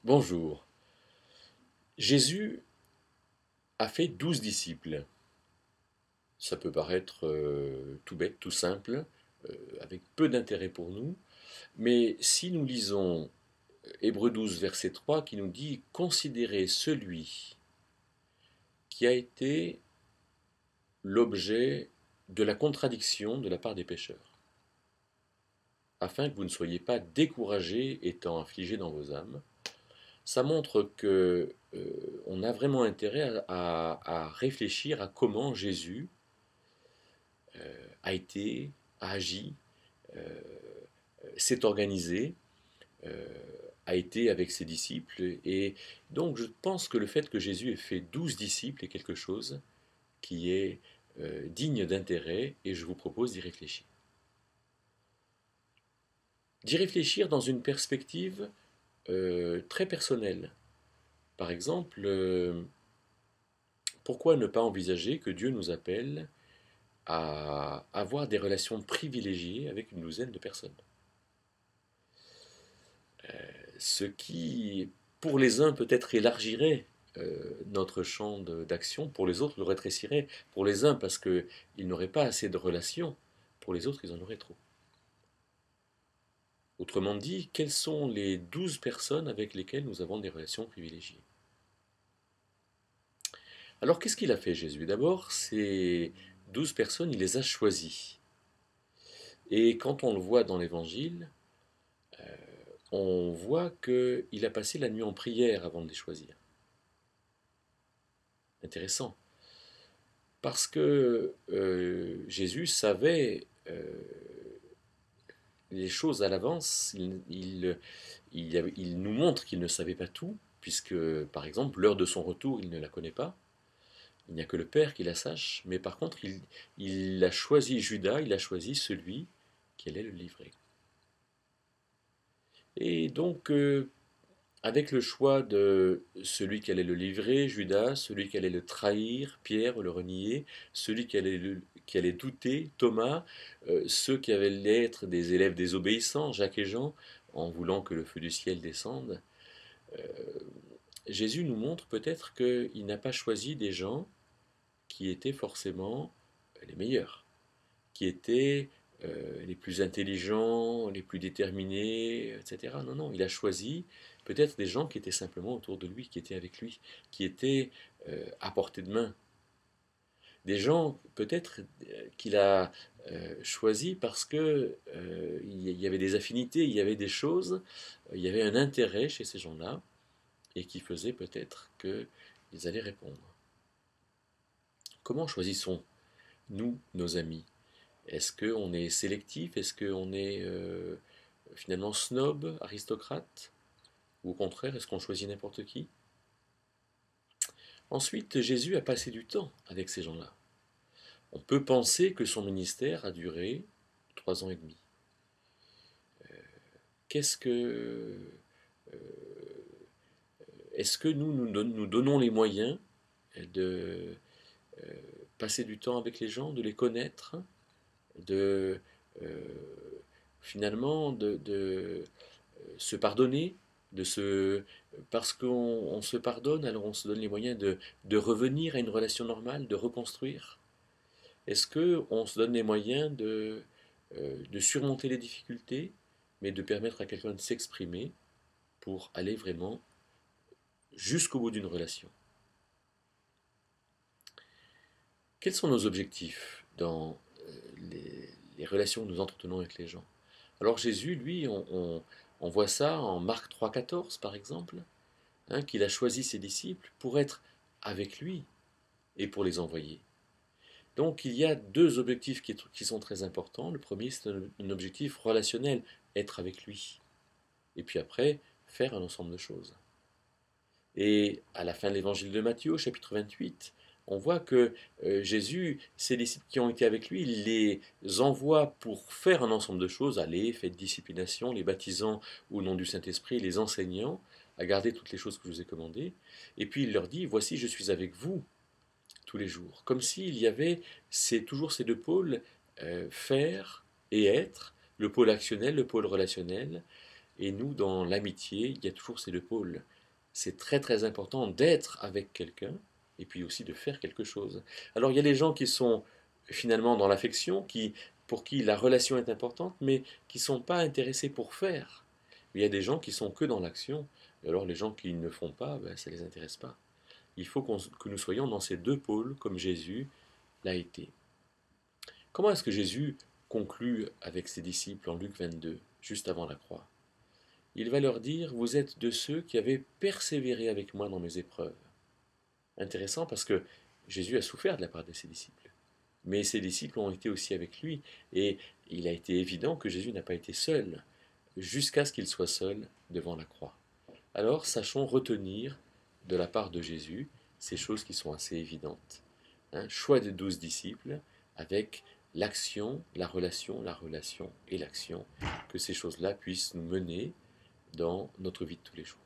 Bonjour. Jésus a fait 12 disciples. Ça peut paraître tout bête, tout simple, avec peu d'intérêt pour nous, mais si nous lisons Hébreux 12, verset 3, qui nous dit considérez celui qui a été l'objet de la contradiction de la part des pécheurs, afin que vous ne soyez pas découragés étant affligés dans vos âmes. Ça montre que on a vraiment intérêt à réfléchir à comment Jésus a été, a agi, euh, s'est organisé, euh, a été avec ses disciples. Et donc je pense que le fait que Jésus ait fait 12 disciples est quelque chose qui est digne d'intérêt et je vous propose d'y réfléchir. D'y réfléchir dans une perspective très personnelle. Par exemple, pourquoi ne pas envisager que Dieu nous appelle à avoir des relations privilégiées avec une douzaine de personnes? Ce qui, pour les uns, peut-être élargirait notre champ d'action, pour les autres, le rétrécirait. Pour les uns, parce qu'ils n'auraient pas assez de relations, pour les autres, ils en auraient trop. Autrement dit, quelles sont les 12 personnes avec lesquelles nous avons des relations privilégiées? Alors, qu'est-ce qu'il a fait, Jésus? D'abord, ces 12 personnes, il les a choisies. Et quand on le voit dans l'Évangile, on voit qu'il a passé la nuit en prière avant de les choisir. Intéressant. Parce que Jésus savait les choses à l'avance, il nous montre qu'il ne savait pas tout, puisque par exemple l'heure de son retour, il ne la connaît pas, il n'y a que le Père qui la sache, mais par contre il a choisi Judas, il a choisi celui qui allait le livrer. Et donc avec le choix de celui qui allait le livrer, Judas, celui qui allait le trahir, Pierre, le renier, celui qui allait douter, Thomas, ceux qui allaient être des élèves désobéissants, Jacques et Jean, en voulant que le feu du ciel descende, euh, Jésus nous montre peut-être qu'il n'a pas choisi des gens qui étaient forcément les meilleurs, qui étaient les plus intelligents, les plus déterminés, etc. Non, non, il a choisi peut-être des gens qui étaient simplement autour de lui, qui étaient avec lui, qui étaient à portée de main. Des gens peut-être qu'il a choisis parce que il y avait des affinités, il y avait des choses, il y avait un intérêt chez ces gens-là et qui faisait peut-être qu'ils allaient répondre. Comment choisissons-nous nos amis? Est-ce qu'on est sélectif? Est-ce qu'on est finalement snob, aristocrate? Ou au contraire, est-ce qu'on choisit n'importe qui? Ensuite, Jésus a passé du temps avec ces gens-là. On peut penser que son ministère a duré 3 ans et demi. Qu'est-ce que... Est-ce que nous donnons les moyens de passer du temps avec les gens, de les connaître, de euh, finalement de se pardonner, parce qu'on se pardonne, alors on se donne les moyens de revenir à une relation normale, de reconstruire. Est-ce qu'on se donne les moyens de surmonter les difficultés, mais de permettre à quelqu'un de s'exprimer pour aller vraiment jusqu'au bout d'une relation? Quels sont nos objectifs dans les relations que nous entretenons avec les gens? Alors Jésus, lui, on voit ça en Marc 3,14 par exemple, hein, qu'il a choisi ses disciples pour être avec lui et pour les envoyer. Donc il y a deux objectifs qui sont très importants. Le premier, c'est un objectif relationnel, être avec lui. Et puis après, faire un ensemble de choses. Et à la fin de l'évangile de Matthieu, chapitre 28, on voit que Jésus, ses disciples qui ont été avec lui, il les envoie pour faire un ensemble de choses, aller, faites disciplination, les baptisant au nom du Saint-Esprit, les enseignant à garder toutes les choses que je vous ai commandées. Et puis il leur dit, voici, je suis avec vous tous les jours. Comme s'il y avait toujours ces deux pôles, faire et être, le pôle actionnel, le pôle relationnel. Et nous, dans l'amitié, il y a toujours ces deux pôles. c'est très très important d'être avec quelqu'un et puis aussi de faire quelque chose. Alors il y a les gens qui sont finalement dans l'affection, pour qui la relation est importante, mais qui ne sont pas intéressés pour faire. Il y a des gens qui sont que dans l'action, et alors les gens qui ne font pas, ben, ça ne les intéresse pas. Il faut que nous soyons dans ces deux pôles comme Jésus l'a été. Comment est-ce que Jésus conclut avec ses disciples en Luc 22, juste avant la croix? Il va leur dire, vous êtes de ceux qui avaient persévéré avec moi dans mes épreuves. Intéressant parce que Jésus a souffert de la part de ses disciples. Mais ses disciples ont été aussi avec lui. Et il a été évident que Jésus n'a pas été seul, jusqu'à ce qu'il soit seul devant la croix. Alors sachons retenir de la part de Jésus ces choses qui sont assez évidentes. Choix de 12 disciples avec l'action, la relation et l'action. Que ces choses-là puissent nous mener dans notre vie de tous les jours.